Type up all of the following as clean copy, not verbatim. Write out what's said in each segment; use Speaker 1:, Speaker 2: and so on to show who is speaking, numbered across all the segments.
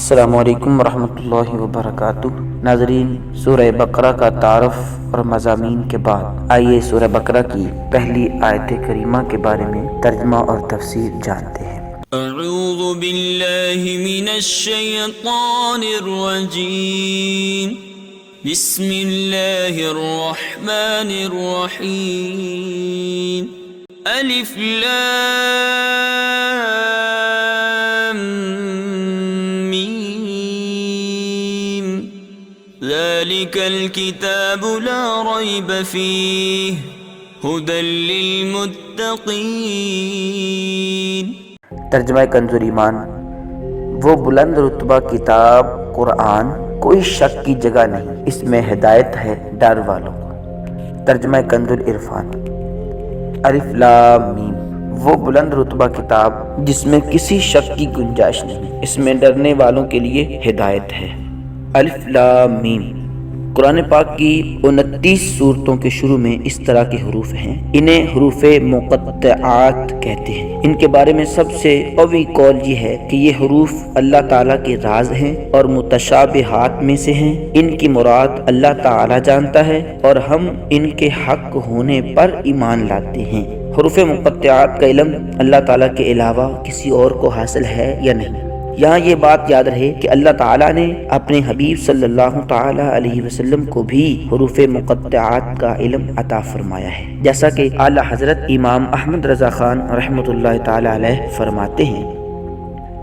Speaker 1: السلام علیکم ورحمۃ اللہ وبرکاتہ۔ ناظرین، سورہ بقرہ کا تعارف اور مضامین کے بعد آئیے سورہ بقرہ کی پہلی آیت کریمہ کے بارے میں ترجمہ اور تفسیر جانتے ہیں۔
Speaker 2: اعوذ باللہ من الشیطان الرجیم، بسم اللہ الرحمن الرحیم، الف لام میم، ذالک الکتاب لا ریب فیہ، ھدی للمتقین۔
Speaker 1: ترجمہ کنز ایمان، وہ بلند رتبہ کتاب قرآن کوئی شک کی جگہ نہیں، اس میں ہدایت ہے ڈر والوں کو۔ ترجمہ کنز العرفان، الف لام میم، وہ بلند رتبہ کتاب جس میں کسی شک کی گنجائش نہیں، اس میں ڈرنے والوں کے لیے ہدایت ہے۔ الف لام میم، قرآن پاک کی 29 صورتوں کے شروع میں اس طرح کے حروف ہیں، انہیں حروف مقطعات کہتے ہیں۔ ان کے بارے میں سب سے قوی قول یہ ہے کہ یہ حروف اللہ تعالیٰ کے راز ہیں اور متشابہات میں سے ہیں۔ ان کی مراد اللہ تعالیٰ جانتا ہے اور ہم ان کے حق ہونے پر ایمان لاتے ہیں۔ حروف مقطعات کا علم اللہ تعالیٰ کے علاوہ کسی اور کو حاصل ہے یا نہیں؟ یہاں یہ بات یاد رہے کہ اللہ تعالیٰ نے اپنے حبیب صلی اللہ تعالیٰ علیہ وسلم کو بھی حروف مقطعات کا علم عطا فرمایا ہے، جیسا کہ اعلیٰ حضرت امام احمد رضا خان رحمۃ اللہ تعالیٰ علیہ فرماتے ہیں۔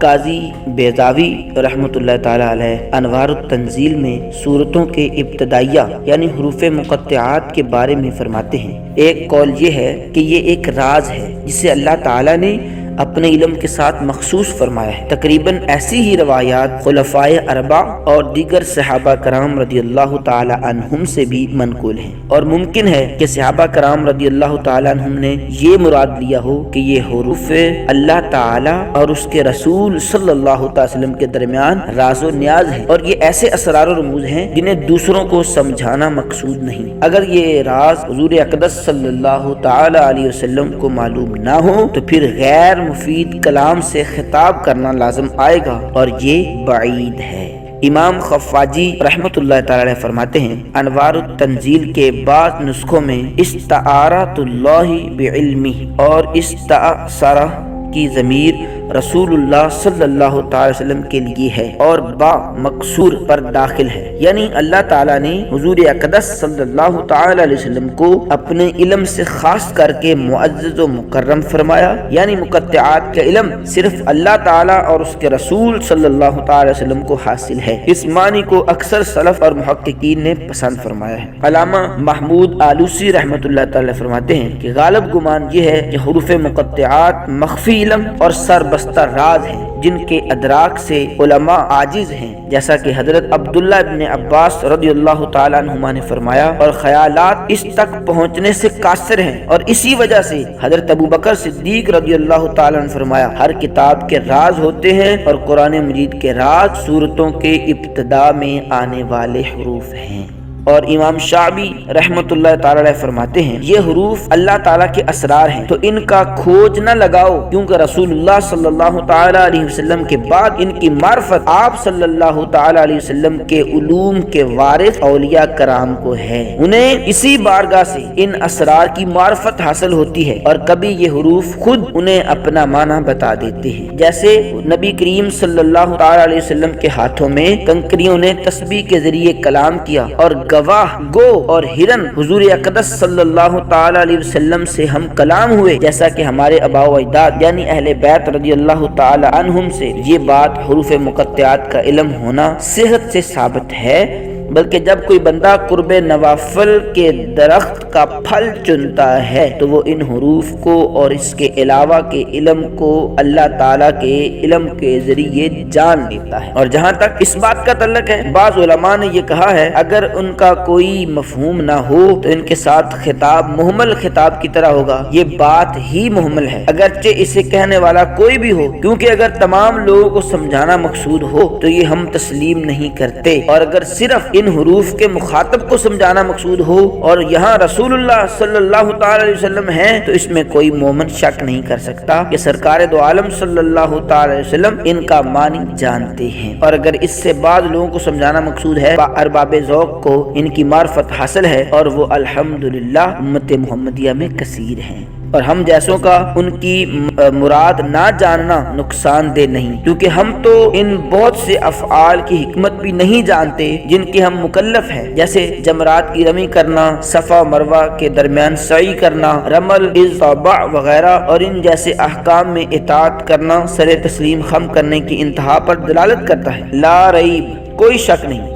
Speaker 1: قاضی بیضاوی رحمۃ اللہ تعالیٰ علیہ انوار التنزیل میں صورتوں کے ابتدائیہ یعنی حروف مقطعات کے بارے میں فرماتے ہیں، ایک قول یہ ہے کہ یہ ایک راز ہے جسے اللہ تعالیٰ نے اپنے علم کے ساتھ مخصوص فرمایا ہے۔ تقریباً ایسی ہی روایات خلفائے اربع اور دیگر صحابہ کرام رضی اللہ تعالی عنہم سے بھی منقول ہیں، اور ممکن ہے کہ صحابہ کرام رضی اللہ تعالی عنہم نے یہ مراد لیا ہو کہ یہ حروف اللہ تعالی اور اس کے رسول صلی اللہ تعالی وسلم کے درمیان راز و نیاز ہیں، اور یہ ایسے اسرار و رموز ہیں جنہیں دوسروں کو سمجھانا مقصود نہیں۔ اگر یہ راز حضور اقدس صلی اللہ تعالی علیہ وسلم کو معلوم نہ ہو تو پھر غیر مفید کلام سے خطاب کرنا لازم آئے گا، اور یہ بعید ہے۔ امام خفاجی رحمۃ اللہ تعالی علیہ فرماتے ہیں، انوار التنزیل کے بعض نسخوں میں استعارۃ اللہ بعلمہ اور استعصرہ کی ضمیر رسول اللہ صلی اللہ تعالی وسلم کے لیے ہے اور با مقصور پر داخل ہے، یعنی اللہ تعالیٰ نے حضور اقدس صلی اللہ تعالی علیہ وسلم کو اپنے علم سے خاص کر کے معزز و مکرم فرمایا، یعنی مقطعات کا علم صرف اللہ تعالیٰ اور اس کے رسول صلی اللہ تعالی وسلم کو حاصل ہے۔ اس معنی کو اکثر سلف اور محققین نے پسند فرمایا ہے۔ علامہ محمود آلوسی رحمۃ اللہ تعالی فرماتے ہیں کہ غالب گمان یہ ہے کہ حروف مقطعات مخفی علم اور سربستہ راز ہیں جن کے ادراک سے علماء عاجز ہیں، جیسا کہ حضرت عبداللہ ابن عباس رضی اللہ تعالیٰ عنہما نے فرمایا، اور خیالات اس تک پہنچنے سے قاصر ہیں، اور اسی وجہ سے حضرت ابوبکر صدیق رضی اللہ تعالیٰ عنہ فرمایا، ہر کتاب کے راز ہوتے ہیں اور قرآن مجید کے راز صورتوں کے ابتدا میں آنے والے حروف ہیں۔ اور امام شعبی رحمۃ اللہ تعالی علیہ فرماتے ہیں، یہ حروف اللہ تعالیٰ کے اسرار ہیں تو ان کا کھوج نہ لگاؤ، کیونکہ رسول اللہ صلی اللہ تعالی علیہ وسلم کے بعد ان کی معرفت آپ صلی اللہ تعالی علیہ وسلم کے علوم کے وارث اولیاء کرام کو ہے، انہیں اسی بارگاہ سے ان اسرار کی معرفت حاصل ہوتی ہے، اور کبھی یہ حروف خود انہیں اپنا معنی بتا دیتے ہیں، جیسے نبی کریم صلی اللہ تعالی علیہ وسلم کے ہاتھوں میں کنکریوں نے تسبیح کے ذریعے کلام کیا، اور گواہ گو اور ہرن حضور اقدس صلی اللہ تعالی علیہ وسلم سے ہم کلام ہوئے، جیسا کہ ہمارے آباء و اجداد یعنی اہل بیت رضی اللہ تعالی عنہم سے یہ بات حروف مقطعات کا علم ہونا صحت سے ثابت ہے۔ بلکہ جب کوئی بندہ قرب نوافل کے درخت کا پھل چنتا ہے تو وہ ان حروف کو اور اس کے علاوہ کے علم کو اللہ تعالیٰ کے علم کے ذریعے جان لیتا ہے۔ اور جہاں تک اس بات کا تعلق ہے، بعض علماء نے یہ کہا ہے اگر ان کا کوئی مفہوم نہ ہو تو ان کے ساتھ خطاب مہمل خطاب کی طرح ہوگا، یہ بات ہی مہمل ہے اگرچہ اسے کہنے والا کوئی بھی ہو، کیونکہ اگر تمام لوگوں کو سمجھانا مقصود ہو تو یہ ہم تسلیم نہیں کرتے، اور اگر صرف ان حروف کے مخاطب کو سمجھانا مقصود ہو اور یہاں رسول اللہ صلی اللہ تعالی علیہ وسلم ہیں تو اس میں کوئی مومن شک نہیں کر سکتا کہ سرکار دو عالم صلی اللہ تعالی علیہ وسلم ان کا معنی جانتے ہیں۔ اور اگر اس سے بعض لوگوں کو سمجھانا مقصود ہے، ارباب ذوق کو ان کی معرفت حاصل ہے اور وہ الحمدللہ امت محمدیہ میں کثیر ہیں، اور ہم جیسوں کا ان کی مراد نہ جاننا نقصان دہ نہیں، کیونکہ ہم تو ان بہت سے افعال کی حکمت بھی نہیں جانتے جن کے ہم مکلف ہیں، جیسے جمرات کی رمی کرنا، صفا مروہ کے درمیان سعی کرنا، رمل اصابع وغیرہ، اور ان جیسے احکام میں اطاعت کرنا سر تسلیم خم کرنے کی انتہا پر دلالت کرتا ہے۔ لا ریب، کوئی شک نہیں۔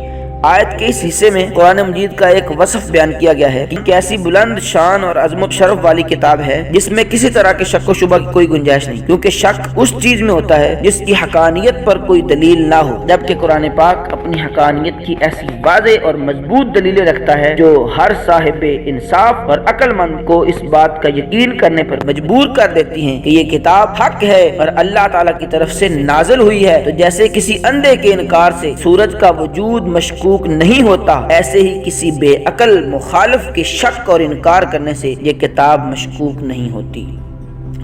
Speaker 1: آیت کے اس حصے میں قرآن مجید کا ایک وصف بیان کیا گیا ہے کہ ایسی بلند شان اور عظمت شرف والی کتاب ہے جس میں کسی طرح کے شک و شبہ کی کوئی گنجائش نہیں، کیونکہ شک اس چیز میں ہوتا ہے جس کی حقانیت پر کوئی دلیل نہ ہو، جبکہ قرآن پاک اپنی حقانیت کی ایسی واضح اور مضبوط دلیلیں رکھتا ہے جو ہر صاحب انصاف اور عقل مند کو اس بات کا یقین کرنے پر مجبور کر دیتی ہیں کہ یہ کتاب حق ہے اور اللہ تعالیٰ کی طرف سے نازل ہوئی ہے۔ تو جیسے کسی اندھے کے انکار سے سورج کا وجود مشکوک نہیں ہوتا، ایسے ہی کسی بے عقل مخالف کے شک اور انکار کرنے سے یہ کتاب مشکوک نہیں ہوتی۔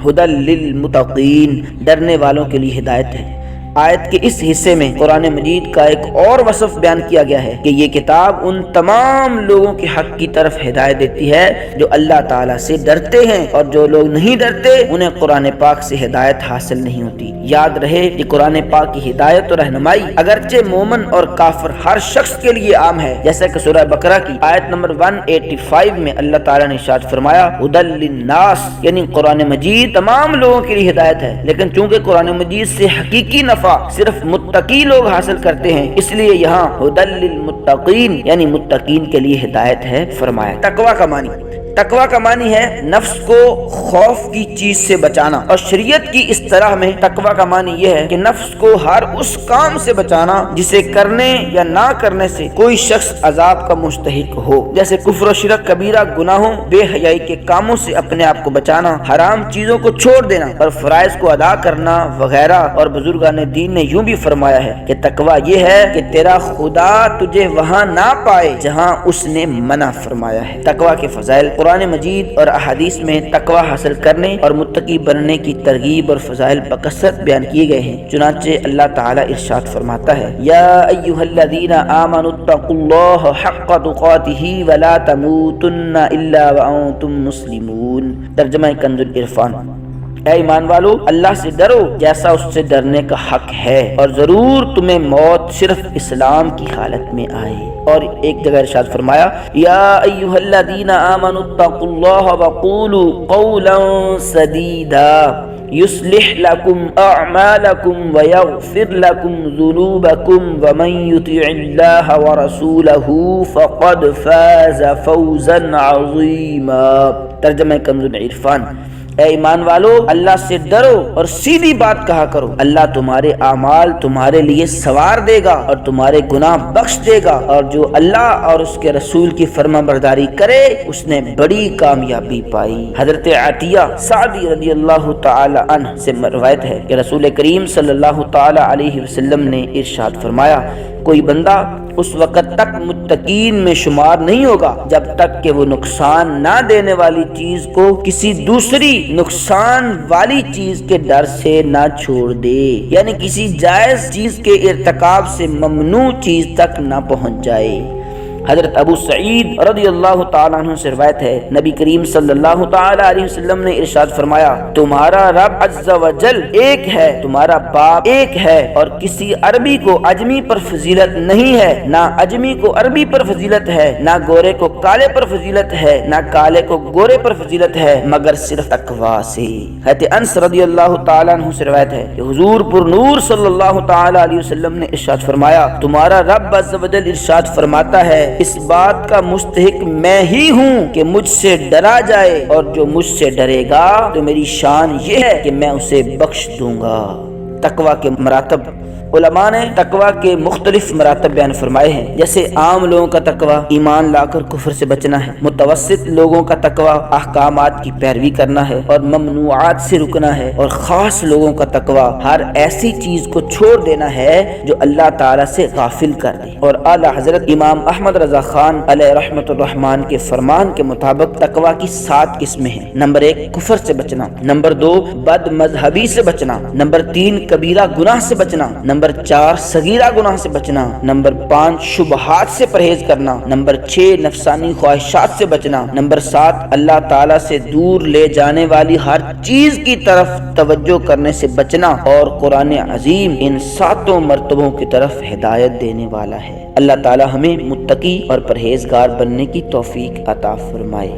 Speaker 1: ہدی للمتقین، ڈرنے والوں کے لیے ہدایت ہے۔ آیت کے اس حصے میں قرآن مجید کا ایک اور وصف بیان کیا گیا ہے کہ یہ کتاب ان تمام لوگوں کے حق کی طرف ہدایت دیتی ہے جو اللہ تعالیٰ سے ڈرتے ہیں، اور جو لوگ نہیں ڈرتے انہیں قرآن پاک سے ہدایت حاصل نہیں ہوتی۔ یاد رہے کہ قرآن پاک کی ہدایت اور رہنمائی اگرچہ مومن اور کافر ہر شخص کے لیے عام ہے، جیسا کہ سورہ بقرہ کی آیت نمبر 185 میں اللہ تعالیٰ نے ارشاد فرمایا ہدی للناس، یعنی قرآن مجید تمام لوگوں کے لیے ہدایت ہے، لیکن چونکہ قرآن مجید سے حقیقی نفع صرف متقی لوگ حاصل کرتے ہیں، اس لیے یہاں ہدی للمتقین یعنی متقین کے لیے ہدایت ہے فرمایا۔ تقوی کا معنی، تقوی کا معنی ہے نفس کو خوف کی چیز سے بچانا، اور شریعت کی اصطلاح میں تقوی کا معنی یہ ہے کہ نفس کو ہر اس کام سے بچانا جسے کرنے یا نہ کرنے سے کوئی شخص عذاب کا مستحق ہو، جیسے کفر و شرک، کبیرہ گناہوں، بے حیائی کے کاموں سے اپنے آپ کو بچانا، حرام چیزوں کو چھوڑ دینا اور فرائض کو ادا کرنا وغیرہ۔ اور بزرگان دین نے یوں بھی فرمایا ہے کہ تقوی یہ ہے کہ تیرا خدا تجھے وہاں نہ پائے جہاں اس نے منع فرمایا ہے۔ تقوی کے فضائل قرآن مجید اور احادیث میں تقوی حاصل کرنے اور متقی بننے کی ترغیب اور فضائل بکثرت بیان کیے گئے ہیں، چنانچہ اللہ تعالیٰ ارشاد فرماتا ہے یا ایھا الذین آمنوا اتقوا اللہ حق تقاتہ ولا تموتن الا وانتم مسلمون۔ ترجمہ کنز العرفان۔ اے ایمان والو، اللہ سے ڈرو جیسا اس سے ڈرنے کا حق ہے، اور ضرور تمہیں موت صرف اسلام کی حالت میں آئے۔ اور ایک جگہ ارشاد فرمایا یا ایھا الذین آمنوا اتقوا اللہ وقولوا قولا سدیدا یصلح لکم اعمالکم ویغفر لکم ذنوبکم ومن یطع اللہ ورسولہ فقد فاز فوزا عظیما۔ ترجمہ کنز العرفان۔ اے ایمان والو، اللہ سے ڈرو اور سیدھی بات کہا کرو، اللہ تمہارے اعمال تمہارے لیے سوار دے گا اور تمہارے گناہ بخش دے گا، اور جو اللہ اور اس کے رسول کی فرما برداری کرے اس نے بڑی کامیابی پائی۔ حضرت عطیہ سعدی رضی اللہ تعالی عنہ سے روایت ہے کہ رسول کریم صلی اللہ تعالی علیہ وسلم نے ارشاد فرمایا کوئی بندہ اس وقت تک متقین میں شمار نہیں ہوگا جب تک کہ وہ نقصان نہ دینے والی چیز کو کسی دوسری نقصان والی چیز کے ڈر سے نہ چھوڑ دے، یعنی کسی جائز چیز کے ارتکاب سے ممنوع چیز تک نہ پہنچ جائے۔ حضرت ابو سعید رضی اللہ تعالیٰ عنہ سے روایت ہے نبی کریم صلی اللہ تعالیٰ علیہ وسلم نے ارشاد فرمایا تمہارا رب عز و جل ایک ہے، تمہارا باپ ایک ہے، اور کسی عربی کو عجمی پر فضیلت نہیں ہے، نہ عجمی کو عربی پر فضیلت ہے، نہ گورے کو کالے پر فضیلت ہے، نہ کالے کو گورے پر فضیلت ہے، مگر صرف تقوی سے۔ حضرت انس رضی اللہ تعالیٰ عنہ سے روایت ہے کہ حضور پر نور صلی اللہ تعالیٰ علیہ وسلم نے ارشاد فرمایا تمہارا رب عز و جل ارشاد فرماتا ہے اس بات کا مستحق میں ہی ہوں کہ مجھ سے ڈرا جائے، اور جو مجھ سے ڈرے گا تو میری شان یہ ہے کہ میں اسے بخش دوں گا۔ تقوی کے مراتب۔ علماء نے تقوی کے مختلف مراتب بیان فرمائے ہیں، جیسے عام لوگوں کا تقوی ایمان لا کر کفر سے بچنا ہے، متوسط لوگوں کا تقوی احکامات کی پیروی کرنا ہے اور ممنوعات سے رکنا ہے، اور خاص لوگوں کا تقوی ہر ایسی چیز کو چھوڑ دینا ہے جو اللہ تعالیٰ سے غافل کر دے۔ اور اعلیٰ حضرت امام احمد رضا خان علیہ رحمت الرحمن کے فرمان کے مطابق تقوی کی 7 قسمیں ہیں۔ نمبر 1 کفر سے بچنا، نمبر 2 بد مذہبی سے بچنا، نمبر 3 کبیرہ گناہ سے بچنا، نمبر 4 صغیرہ گناہ سے بچنا، نمبر 5 شبہات سے پرہیز کرنا، نمبر 6 نفسانی خواہشات سے بچنا، نمبر 7 اللہ تعالیٰ سے دور لے جانے والی ہر چیز کی طرف توجہ کرنے سے بچنا، اور قرآن عظیم ان 7 مرتبوں کی طرف ہدایت دینے والا ہے۔ اللہ تعالیٰ ہمیں متقی اور پرہیزگار بننے کی توفیق عطا فرمائے۔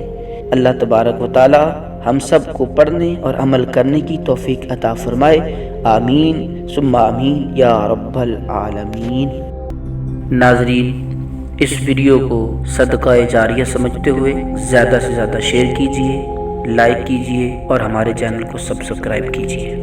Speaker 1: اللہ تبارک و تعالی ہم سب کو پڑھنے اور عمل کرنے کی توفیق عطا فرمائے، آمین ثم آمین یا رب العالمین۔ ناظرین، اس ویڈیو کو صدقہ جاریہ سمجھتے ہوئے زیادہ سے زیادہ شیئر کیجیے، لائک کیجیے اور ہمارے چینل کو سبسکرائب کیجیے۔